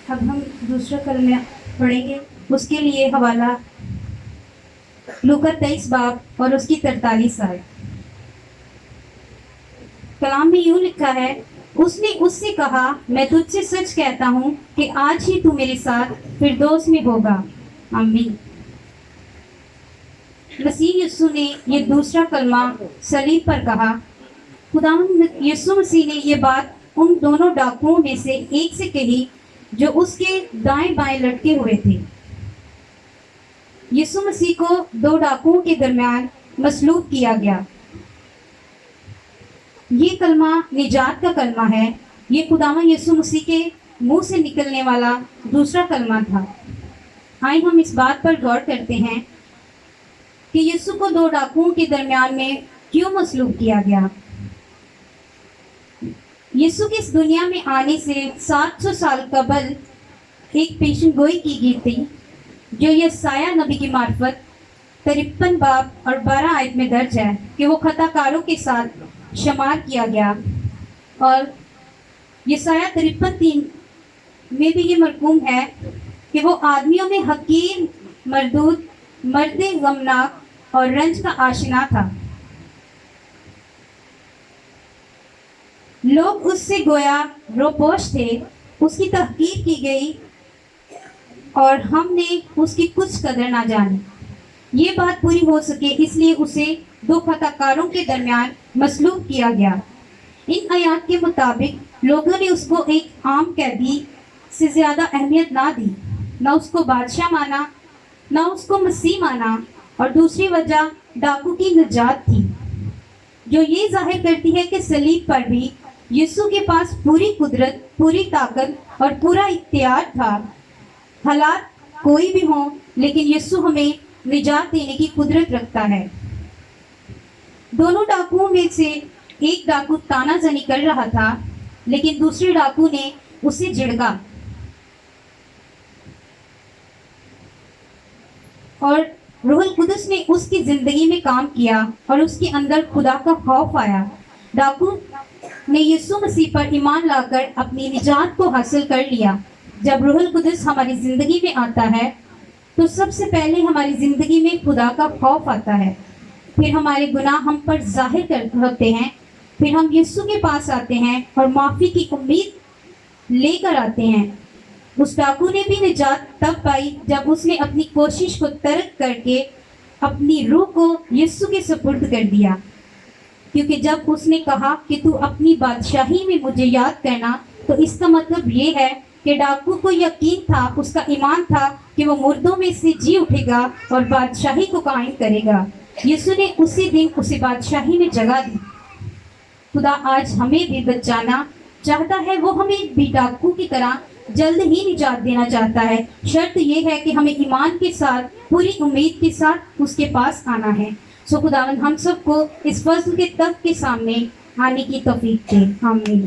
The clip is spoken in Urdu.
اب ہم دوسرا کلمہ پڑھیں گے. اس کے لیے حوالہ لوکا 23 باب اور اس کی 43 آیت. کلام میں یوں لکھا ہے، اس نے اس سے کہا، میں تجھ سے سچ کہتا ہوں کہ آج ہی تو میرے ساتھ فردوس میں ہوگا. آمین. مسیح یسوع نے یہ دوسرا کلمہ صلیب پر کہا. خداوند یسوع مسیح نے یہ بات ان دونوں ڈاکوؤں میں سے ایک سے کہی جو اس کے دائیں بائیں لٹکے ہوئے تھے. یسوع مسیح کو دو ڈاکوؤں کے درمیان مصلوب کیا گیا. یہ کلمہ نجات کا کلمہ ہے. یہ خداوند یسوع مسیح کے منہ سے نکلنے والا دوسرا کلمہ تھا. آئیں ہم اس بات پر غور کرتے ہیں کہ یسوع کو دو ڈاکوؤں کے درمیان میں کیوں مصلوب کیا گیا. یسوع کی اس دنیا میں آنے سے 700 سال قبل ایک پیشن گوئی کی گئی تھی جو یسایہ نبی کی معرفت 53 باب اور 12 آیت میں درج ہے کہ وہ خطا کاروں کے ساتھ شمار کیا گیا. اور یسایہ 53:3 میں بھی یہ مرقوم ہے کہ وہ آدمیوں میں حقیر، مردود، مرد غمناک اور رنج کا آشنا تھا. لوگ اس سے گویا روپوش تھے. اس کی تحقیر کی گئی اور ہم نے اس کی کچھ قدر نہ جانی. یہ بات پوری ہو سکے اس لیے اسے دو خطا کاروں کے درمیان مصلوب کیا گیا. ان آیات کے مطابق لوگوں نے اس کو ایک عام قیدی سے زیادہ اہمیت نہ دی، نہ اس کو بادشاہ مانا، نہ اس کو مسیح مانا. اور دوسری وجہ ڈاکو کی نجات تھی، جو یہ ظاہر کرتی ہے کہ صلیب پر بھی یسوع کے پاس پوری قدرت، پوری طاقت اور پورا اختیار تھا. حالات کوئی بھی ہوں لیکن یسوع ہمیں نجات دینے کی قدرت رکھتا ہے. دونوں ڈاکوؤں میں سے ایک ڈاکو تانا زنی کر رہا تھا لیکن دوسرے ڈاکو نے اسے جھڑکا اور روح القدس نے اس کی زندگی میں کام کیا اور اس کے اندر خدا کا خوف آیا. ڈاکو نے یسوع مسیح پر ایمان لا کر اپنی نجات کو حاصل کر لیا. جب روح القدس ہماری زندگی میں آتا ہے تو سب سے پہلے ہماری زندگی میں خدا کا خوف آتا ہے. پھر ہمارے گناہ ہم پر ظاہر ہوتے ہیں. پھر ہم یسوع کے پاس آتے ہیں اور معافی کی امید لے کر آتے ہیں. اس ڈاکو نے بھی نجات تب پائی جب اس نے اپنی کوشش کو ترک کر کے اپنی روح کو یسوع کے سپرد کر دیا. کیونکہ جب اس نے کہا کہ تو اپنی بادشاہی میں مجھے یاد کرنا، تو اس کا مطلب یہ ہے کہ ڈاکو کو یقین تھا، اس کا ایمان تھا کہ وہ مردوں میں سے جی اٹھے گا اور بادشاہی کو قائم کرے گا. یسوع نے اسی دن اسے بادشاہی میں جگہ دی. خدا آج ہمیں بھی بچانا چاہتا ہے. وہ ہمیں بھی ڈاکو کی طرح جلد ہی نجات دینا چاہتا ہے. شرط یہ ہے کہ ہمیں ایمان کے ساتھ، پوری امید کے ساتھ اس کے پاس آنا ہے. سو خداوند ہم سب کو اس فضل کے تخت کے سامنے آنے کی توفیق دے. آمین.